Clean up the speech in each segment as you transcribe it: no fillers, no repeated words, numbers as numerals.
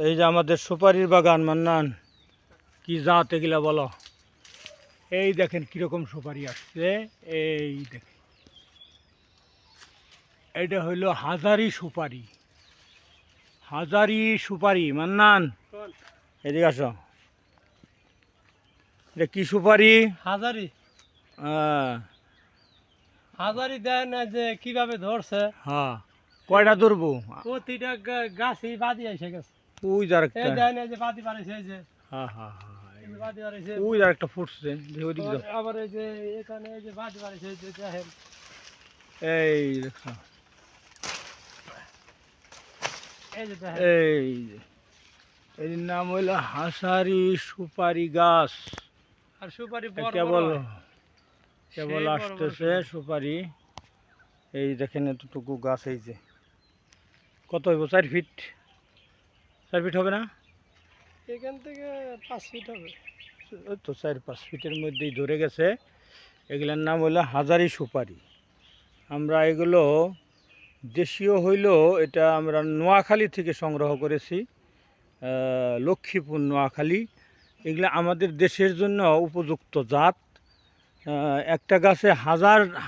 এই যে আমাদের সুপারির বাগান মান্নান, কি জাত এগুলা বলো। এই দেখেন কিরকম সুপারি আসছে, এই দেখেন এটা হইল হাজারি সুপারি। হাজারি সুপারি মান্নান, এদিকে আসো। এটা কি সুপারি? হাজারি। হ্যাঁ হাজারি দেয় না যে কিভাবে ধরছে। হ্যাঁ, কয়টা ধরবো? প্রতিটা গাছই বাদি এসে গেছে। ওই যার এই একটা, দেয় না যে বাদি পারেছে, এই যে হ্যাঁ হ্যাঁ হ্যাঁ, এই যে বাদি পারেছে। ওই যার একটা ফুটছে, দেখি ওইদিকে যাও। আবার এই যে এখানে এই যে বাদি পারেছে, এই যে দেখেন। এই দেখো, এই যে দেখেন। এই যে এর নাম হইল হাসারি সুপারি গাছ। আর সুপারি বড় কেবল বড় হয়। কেবল সেই বড় বড় আসতেছে সুপারি। এই দেখেন এতটুকু গাছ, এই যে কত হইব, 4 ফিট, 4 ফিট হবে না? এখান থেকে 5 ফিট হবে। ওই তো 4-5 ফিটের মধ্যেই ধরে গেছে। এগুলোর নাম হইলো হাজারি সুপারি। আমরা এগুলো দেশীয় হইলেও এটা আমরা নোয়াখালী থেকে সংগ্রহ করেছি, লক্ষ্মীপুর নোয়াখালী। এগুলো আমাদের দেশের জন্য উপযুক্ত জাত। একটা গাছে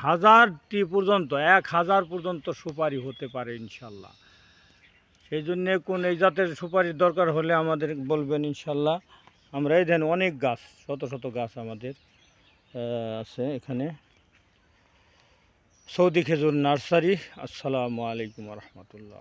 হাজারটি পর্যন্ত, 1000 পর্যন্ত সুপারি হতে পারে ইনশাল্লাহ। সেই জন্যে কোন এই জাতের সুপারির দরকার হলে আমাদের বলবেন ইনশাল্লাহ। আমরা এই দেন অনেক গাছ, শত শত গাছ আমাদের আছে এখানে। সৌদি খেজুর নার্সারি। আসসালামু আলাইকুম রহমতুল্লাহ।